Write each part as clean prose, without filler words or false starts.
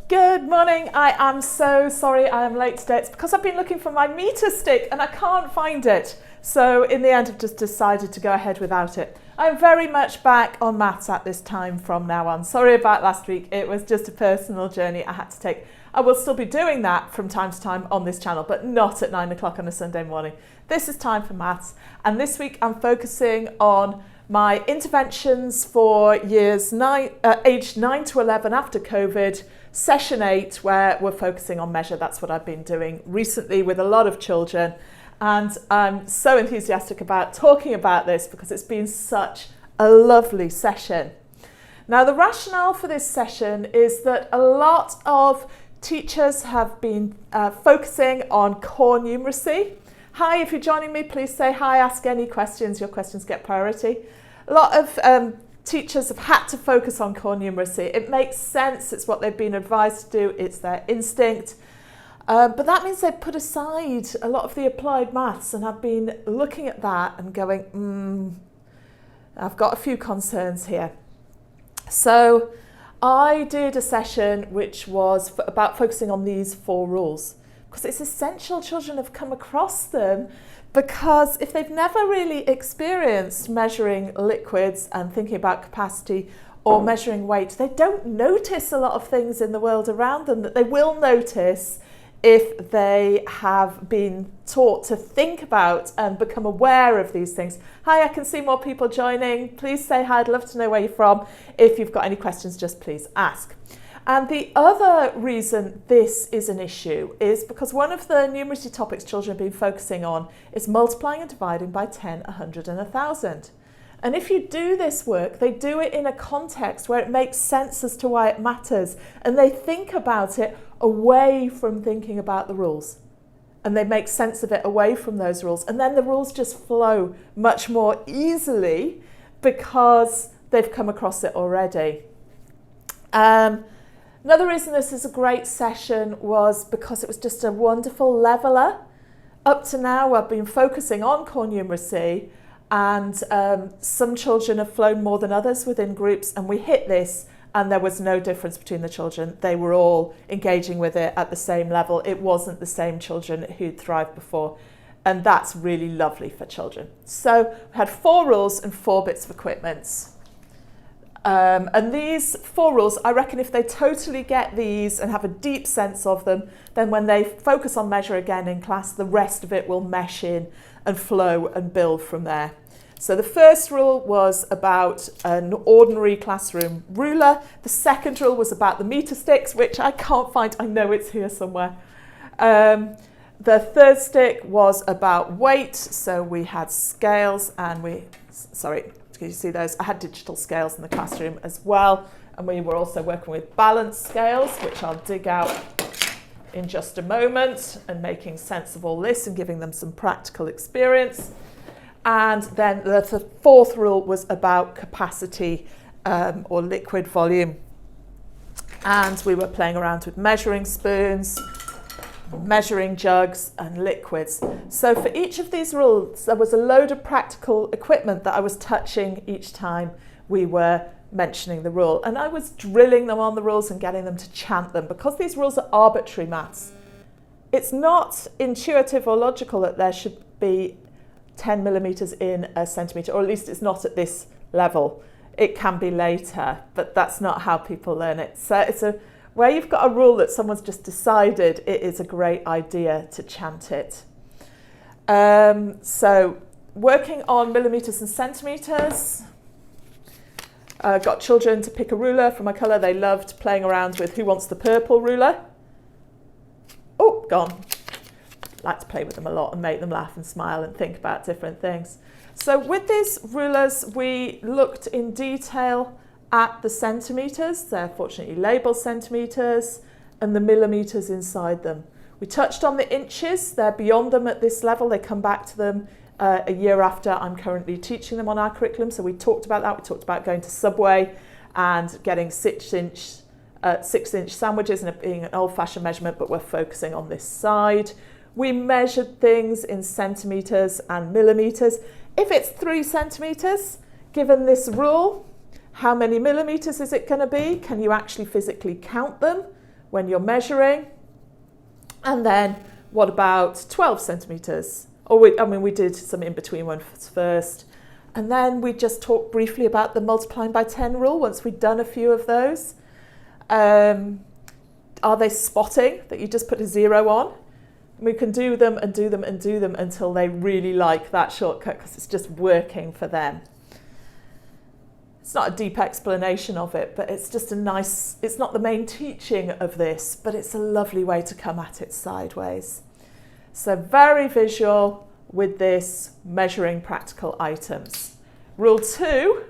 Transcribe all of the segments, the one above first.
Good morning. I am so sorry I am late today. It's because I've been looking for my meter stick and I can't find it. So in the end, I've just decided to go ahead without it. I'm very much back on maths at this time from now on. Sorry about last week. It was just a personal journey I had to take. I will still be doing that from time to time on this channel, but not at 9 o'clock on a Sunday morning. This is time for maths. And this week I'm focusing on my interventions for years aged 9 to 11 after COVID, session 8, where we're focusing on measure. That's what I've been doing recently with a lot of children. And I'm so enthusiastic about talking about this because it's been such a lovely session. Now, the rationale for this session is that a lot of teachers have been focusing on core numeracy. Hi, if you're joining me, please say hi, ask any questions. Your questions get priority. A lot of teachers have had to focus on core numeracy. It makes sense. It's what they've been advised to do. It's their instinct. But that means they've put aside a lot of the applied maths, and I've been looking at that and going, I've got a few concerns here. So I did a session which was about focusing on these 4 rules, because it's essential children have come across them, because if they've never really experienced measuring liquids and thinking about capacity or measuring weight, they don't notice a lot of things in the world around them that they will notice if they have been taught to think about and become aware of these things. Hi, I can see more people joining. Please say hi. I'd love to know where you're from. If you've got any questions, just please ask. And the other reason this is an issue is because one of the numeracy topics children have been focusing on is multiplying and dividing by 10, 100 and 1,000. And if you do this work, they do it in a context where it makes sense as to why it matters. And they think about it away from thinking about the rules. And they make sense of it away from those rules. And then the rules just flow much more easily because they've come across it already. Another reason this is a great session was because it was just a wonderful leveller. Up to now, I've been focusing on core numeracy, and some children have flown more than others within groups, and we hit this and there was no difference between the children. They were all engaging with it at the same level. It wasn't the same children who'd thrived before, and that's really lovely for children. So we had 4 rules and 4 bits of equipment. And these 4 rules, I reckon if they totally get these and have a deep sense of them, then when they focus on measure again in class, the rest of it will mesh in and flow and build from there. So the first rule was about an ordinary classroom ruler. The second rule was about the meter sticks, which I can't find. I know it's here somewhere. The third stick was about weight. So we had scales and can you see those? I had digital scales in the classroom as well. And we were also working with balance scales, which I'll dig out in just a moment, and making sense of all this and giving them some practical experience. And then the 4th rule was about capacity or liquid volume. And we were playing around with measuring spoons, measuring jugs and liquids. So for each of these rules, there was a load of practical equipment that I was touching each time we were mentioning the rule. And I was drilling them on the rules and getting them to chant them, because these rules are arbitrary maths. It's not intuitive or logical that there should be 10 millimeters in a centimetre, or at least it's not at this level. It can be later, but that's not how people learn it. So it's where you've got a rule that someone's just decided, it is a great idea to chant it. So working on millimetres and centimetres. Got children to pick a ruler from a colour. They loved playing around with who wants the purple ruler. Oh, gone. Like to play with them a lot and make them laugh and smile and think about different things. So with these rulers, we looked in detail at the centimetres. They're fortunately labelled centimetres, and the millimetres inside them. We touched on the inches. They're beyond them at this level. They come back to them a year after I'm currently teaching them on our curriculum. So we talked about that. We talked about going to Subway and getting 6-inch sandwiches and it being an old-fashioned measurement, but we're focusing on this side. We measured things in centimetres and millimetres. If it's 3 centimetres, given this rule, how many millimetres is it going to be? Can you actually physically count them? when you're measuring. And then what about 12 centimetres? Or we did some in-between ones first. And then we just talked briefly about the multiplying by 10 rule once we'd done a few of those. Are they spotting that you just put a 0 on? We can do them and do them and do them until they really like that shortcut because it's just working for them. It's not a deep explanation of it, but it's just it's not the main teaching of this, but it's a lovely way to come at it sideways. So very visual with this measuring practical items. Rule 2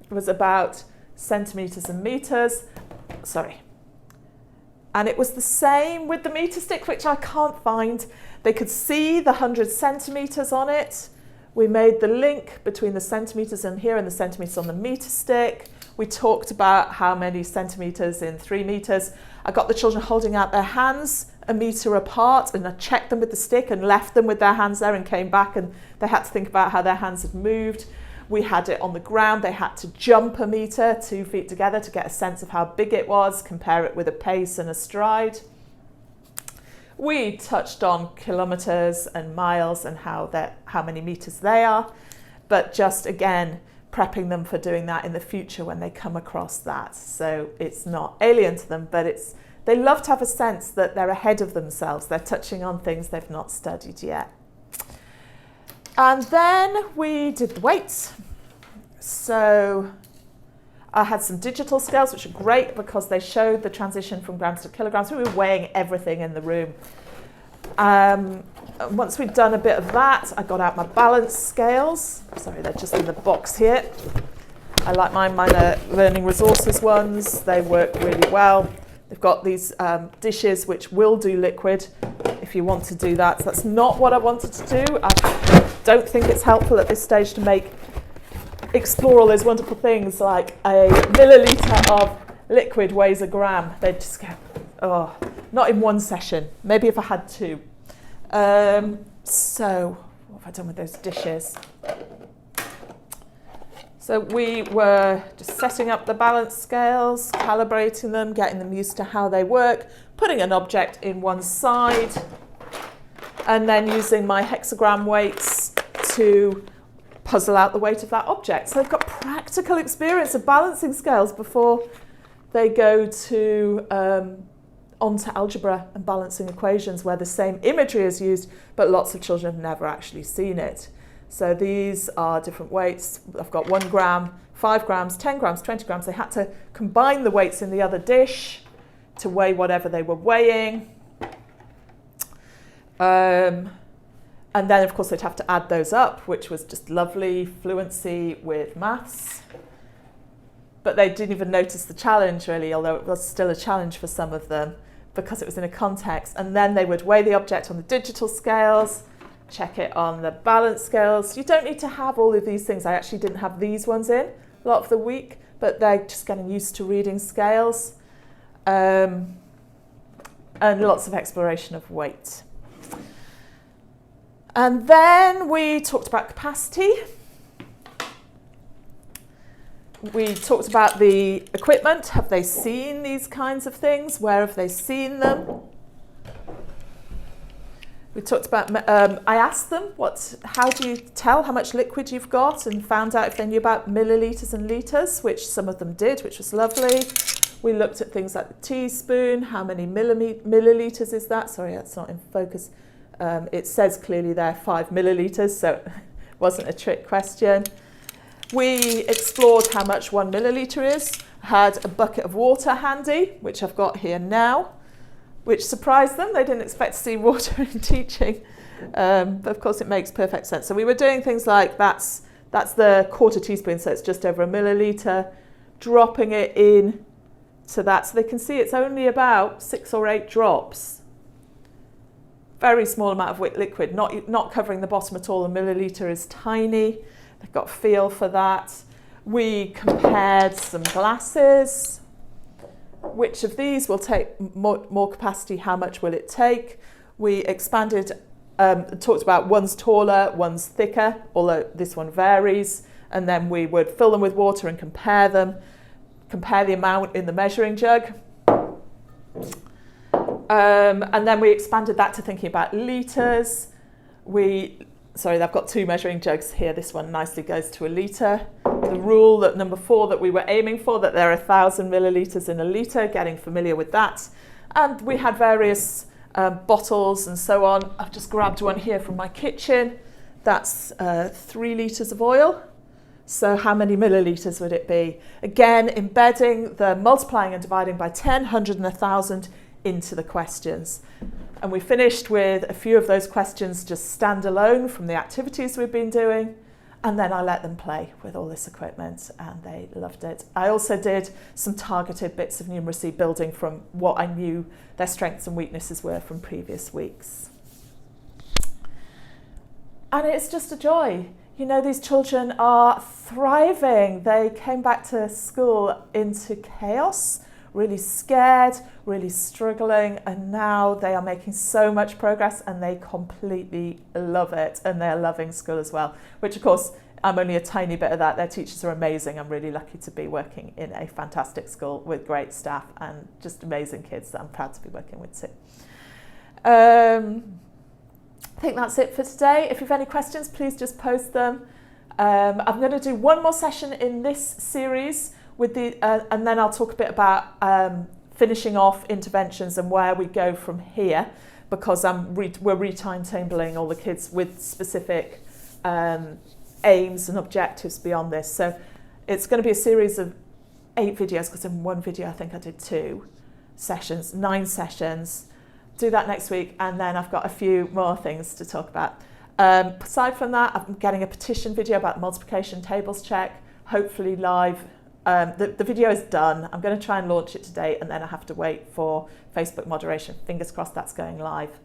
was about centimetres and metres. And it was the same with the meter stick, which I can't find. They could see the 100 centimetres on it. We made the link between the centimetres in here and the centimetres on the meter stick. We talked about how many centimetres in 3 metres. I got the children holding out their hands a metre apart, and I checked them with the stick and left them with their hands there and came back, and they had to think about how their hands had moved. We had it on the ground. They had to jump a metre 2 feet together to get a sense of how big it was, compare it with a pace and a stride. We touched on kilometres and miles and how many metres they are, but just again, prepping them for doing that in the future when they come across that. So it's not alien to them, but they love to have a sense that they're ahead of themselves. They're touching on things they've not studied yet. And then we did the weights. So I had some digital scales, which are great because they showed the transition from grams to kilograms. We were weighing everything in the room. Once we'd done a bit of that, I got out my balance scales. Sorry, they're just in the box here. I like mine are learning resources ones. They work really well. They've got these dishes which will do liquid if you want to do that. So that's not what I wanted to do. I don't think it's helpful at this stage to explore all those wonderful things like a milliliter of liquid weighs a gram. They'd just go, not in one session. Maybe if I had 2. So what have I done with those dishes? So we were just setting up the balance scales, calibrating them, getting them used to how they work, putting an object in one side, and then using my hexagram weights to puzzle out the weight of that object. So they've got practical experience of balancing scales before they go to onto algebra and balancing equations where the same imagery is used, but lots of children have never actually seen it. So these are different weights. I've got 1 gram, 5 grams, 10 grams, 20 grams. They had to combine the weights in the other dish to weigh whatever they were weighing. And then, of course, they'd have to add those up, which was just lovely fluency with maths. But they didn't even notice the challenge, really, although it was still a challenge for some of them because it was in a context. And then they would weigh the object on the digital scales, check it on the balance scales. You don't need to have all of these things. I actually didn't have these ones in a lot of the week, but they're just getting used to reading scales. And lots of exploration of weight. And then we talked about capacity. We talked about the equipment. Have they seen these kinds of things? Where have they seen them? We talked about, I asked them, how do you tell how much liquid you've got, and found out if they knew about millilitres and litres, which some of them did, which was lovely. We looked at things like the teaspoon, how many millilitres is that? Sorry, that's not in focus. It says clearly there 5 millilitres, so it wasn't a trick question. We explored how much 1 millilitre is. I had a bucket of water handy, which I've got here now, which surprised them. They didn't expect to see water in teaching, but of course it makes perfect sense. So we were doing things like that's the quarter teaspoon, so it's just over 1 millilitre, dropping it in to that, so they can see it's only about 6 or 8 drops. Very small amount of liquid, not covering the bottom at all. 1 millilitre is tiny. They've got a feel for that. We compared some glasses. Which of these will take more capacity? How much will it take? We expanded, talked about one's taller, one's thicker, although this one varies. And then we would fill them with water and compare them. Compare the amount in the measuring jug. And then we expanded that to thinking about litres. Sorry, I've got two measuring jugs here. This one nicely goes to a litre. The rule that number 4 that we were aiming for, that there are 1,000 millilitres in a litre, getting familiar with that. And we had various bottles and so on. I've just grabbed one here from my kitchen. That's 3 litres of oil. So how many millilitres would it be? Again, embedding the multiplying and dividing by 10, 100 and 1,000 into the questions. And we finished with a few of those questions just standalone from the activities we've been doing. And then I let them play with all this equipment and they loved it. I also did some targeted bits of numeracy building from what I knew their strengths and weaknesses were from previous weeks. And it's just a joy. You know, these children are thriving. They came back to school into chaos, really scared, really struggling, and now they are making so much progress and they completely love it, and they're loving school as well, which of course I'm only a tiny bit of that. Their teachers are amazing. I'm really lucky to be working in a fantastic school with great staff and just amazing kids that I'm proud to be working with too. I think that's it for today. If you have any questions, please just post them. I'm going to do one more session in this series with and then I'll talk a bit about finishing off interventions and where we go from here, because we're re-timetabling all the kids with specific aims and objectives beyond this. So it's going to be a series of 8 videos, because in one video I think I did 2 sessions, 9 sessions. Do that next week, and then I've got a few more things to talk about. Aside from that, I'm getting a petition video about multiplication tables check, hopefully live. The video is done. I'm going to try and launch it today, and then I have to wait for Facebook moderation. Fingers crossed that's going live.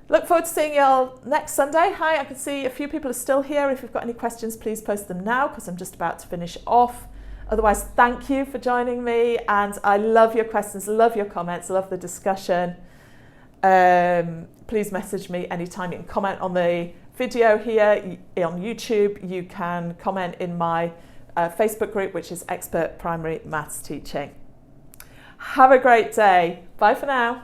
Look forward to seeing you all next Sunday. Hi, I can see a few people are still here. If you've got any questions, please post them now, because I'm just about to finish off. Otherwise, thank you for joining me, and I love your questions, love your comments, love the discussion. Please message me anytime. You can comment on the video here on YouTube. You can comment in my Facebook group, which is Expert Primary Maths Teaching. Have a great day. Bye for now.